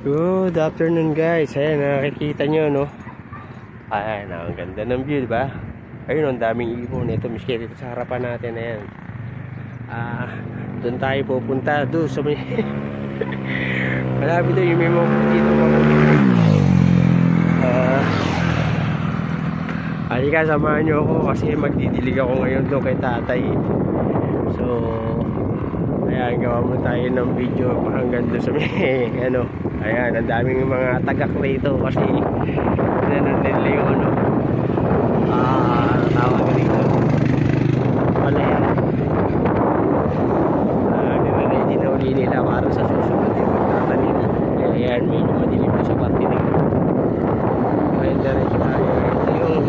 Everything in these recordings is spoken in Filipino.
Good afternoon guys. Ayan, nakikita nyo no. Ayan, ang ganda ng view, diba? Ayun, ang daming ibon. Ito, miski dito sa harapan natin. Ayan. Doon tayo pupunta. Doon sa may malapit doon yung may mga dito. Halika, samahan nyo ako kasi magdidilig ako ngayon doon kay tatay. So ayan, gawa mo tayo ng video hanggang doon sa may ano. Ayan, ang daming mga tagak rito kasi nila yung ano, tawag rito wala yan, niready na uli nila para sa susunod yung magtatanim. Ayan, medyo madilim na sa parte nila. Ayan, diretso tayo. Ito yung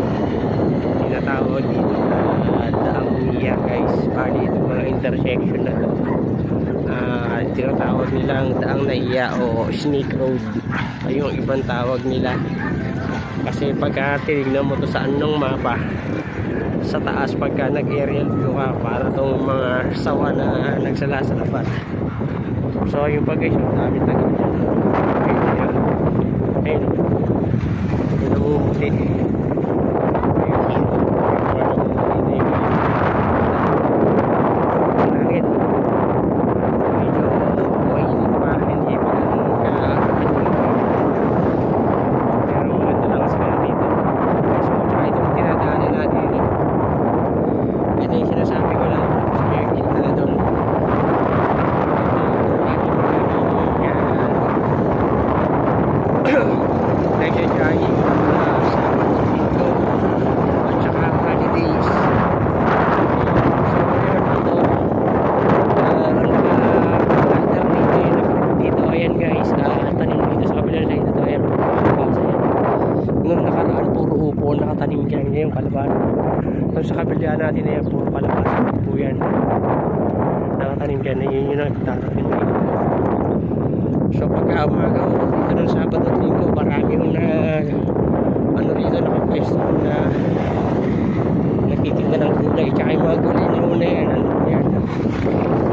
tinatawag dito na daang Mia guys. Bali itong mga intersection na to, tinatawag nilang daang Naiya o Snake Road ay yung ibang tawag nila. Kasi pagka tinignan mo to sa anong mapa sa taas, pagka nag-aerial view ka, para tong mga sawa na nagsalasapat. So yung pag guys, yung dami tagap dyan. Ayun, yung namumuti. Nakatanim dyan yung kalaban. So, sa kabila natin na yan, puro kalabasan po yan. Nakatanim dyan, yun yung nagtatanim dito. So pagka umaga dito ng Sabado at Linggo, marami yung ano rito nakapwesto na nagtitinda ng gulay. Tsaka yung mga gulay na una yan, ano yan,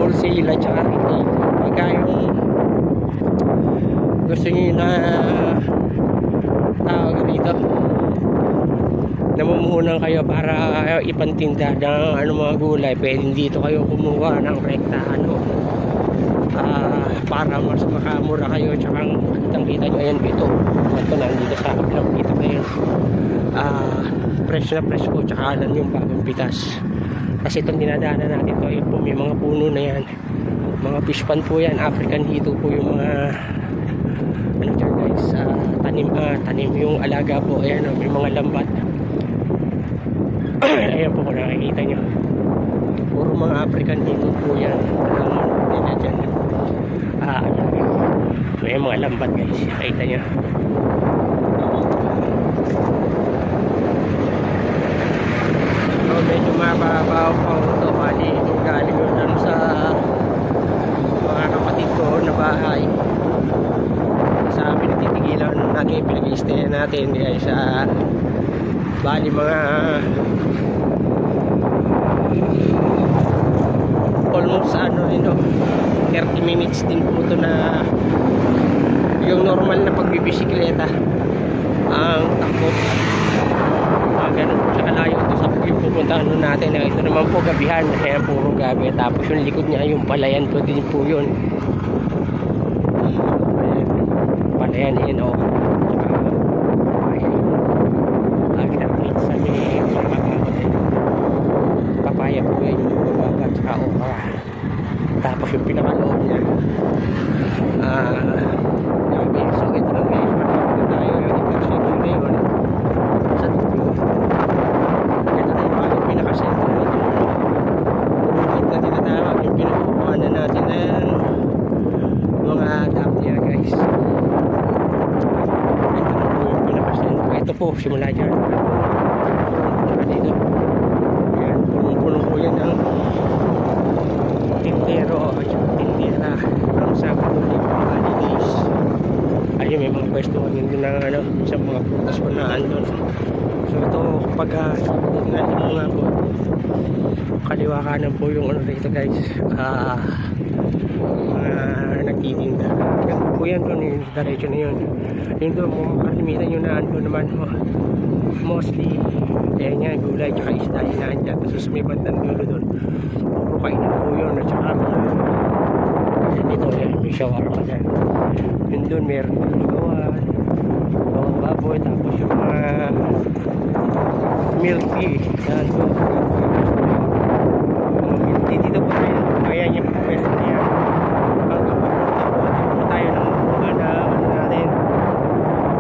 wholesale at tsaka retail. Pagka yung gusto nyo na tawag rito, namumuhunan kayo para ipantinda ng ano mga gulay, pwedeng dito kayo kumuha ng rekta ano, para mas makamura kayo. Tsaka kitang kita nyo, ayan ito nandito sa kabilang kita kayo, fresh na fresh po, tsaka alam yung bagong pitas. Kasi itong dinadaanan natin to, yun po, may mga puno na yan, mga fish pan po yan, African hito po yung mga ano dyan guys, tanim yung alaga po. Ayan, may mga lambat. Ayan po kung nakikita nyo, puro mga African dito po yan. Ayan dyan, may mga lambat guys, nakita nyo. So medyo mababaw po ito, bali galing yun lang sa mga kapatid ko na bahay. Sa pinagtitigilan natin, pinag-i-stay natin guys, bali mga almost ano rin, 30 minutes din po ito na yung normal na pagbibisikleta ang takbo. Ganun po siya kalayo ito sa yung pupuntahan natin. Ito naman po gabihan, kaya puro gabi. Tapos yung likod niya yung palayan po din po yun. Palayan yun, papaya po yun, baba at saka okra. Tapos yung pinakaloob niya, so ito lang guys, makikita tayo yung intersection na yun sa dulo. Ito na yung bagong pinakasentro nito, bukid na tinatawag yung pinakukuha na natin ng mga dam niya guys. Ito na po yung pinakasentro. Ito po, simula dyan saka dito, yan, punong-punong po yan ang tindero at tindera ang Sabado Linggo holidays. Ayun, may mga pwestuhan yun na ano, sa mga prutas po na andun. So ito, pag natin mo nga po, kaliwa kanan po yung ano dito guys, mga nagtitinda. Ganun po po yan doon, yung diretso na yun. Yung doon, kalimitan yung naan ko naman mostly, kaya nga, gulay, tsaka isda, yung naan dyan. Tapos may bandang dulo doon, puro kainan po yun, at saka dito, may shawarma dyan. Yun doon, meron lugawan, bawang baboy, tapos yung mga milk tea, yan doon. Dito po tayo, ayan yung pwesto na yan. Tayo ng mga na ano natin,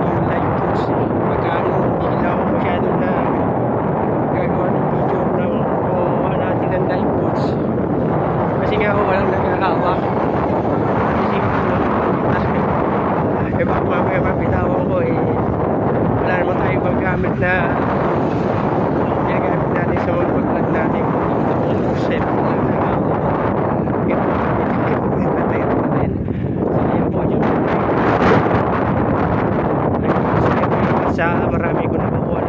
yung live goods. Pagkaan hindi lang ako masyado na gagawa ng video ng kumuha natin ng live goods. Kasi nga ako walang nagkakawa. Kasi baka mamaya mapitawan ko wala naman tayo paggamit na ginagamit natin sa mga paglag natin. Set sa marami ko nakukuha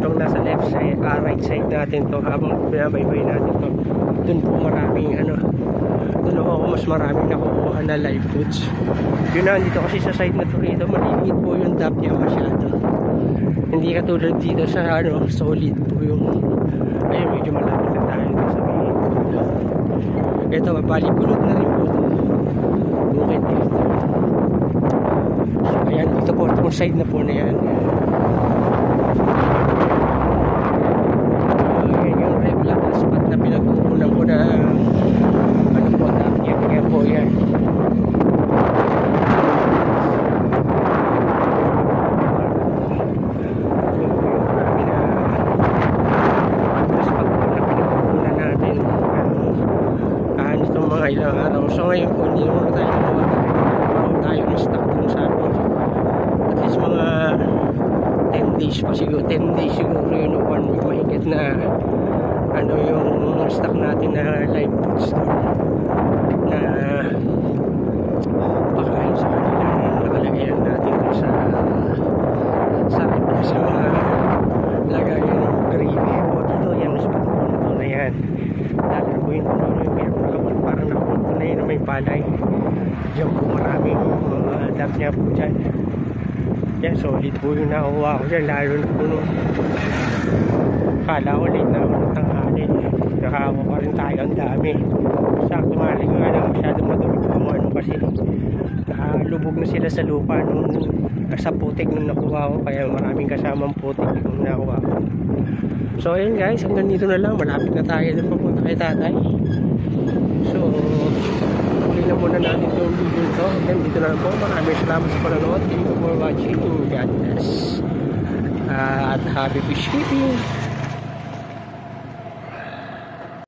itong nasa left side, right side natin to, habang binabaybay natin to, dun po maraming dun ako mas maraming nakukuha na live goods. Yun na, dito kasi sa side na to rito, maliliit po yung dam niya masyado, hindi katulad dito sa solid po yung ayun, medyo malapit na tayo sa may ito, balik-gulot na rin po ito. Bukid dito. So, ayan, dito po, itong side na po na yan. Ayan yung regular na spot na pinag-uunan ko na ano po, yan po yan. Ilang araw. So ngayon po hindi naman tayo tayo na stock dun sa at least mga 10 days pa siguro, 10 days siguro yun, 1 week mahigit na yung stock natin na live goods dun na pakain sa kanila nakalagayan natin dun sa mga lagayan ng gravy po dito. Yan mas patuloy na ito na yan, lalo po yun parang nakapunto na yun na may palay dyan po, maraming mga dam niya po dyan. Yan, solid po yung nakuha ko dyan, lalo na po nung kala ko late na ako ng tanghali, nakakuha pa rin tayo, ang dami. Sakto maling nga lang masyadong madumi ko kasi nakalubog na sila sa lupa nung sa putik nung nakuha ko, kaya maraming kasamang putik nung nakuha ko. So ayun guys, hanggang dito na lang, malapit na tayo na papunta kay tatay. So huli na muna natin yung video ito. Then dito na lang po, maraming salamat sa panonood. Thank you for watching. God bless at happy fish keeping.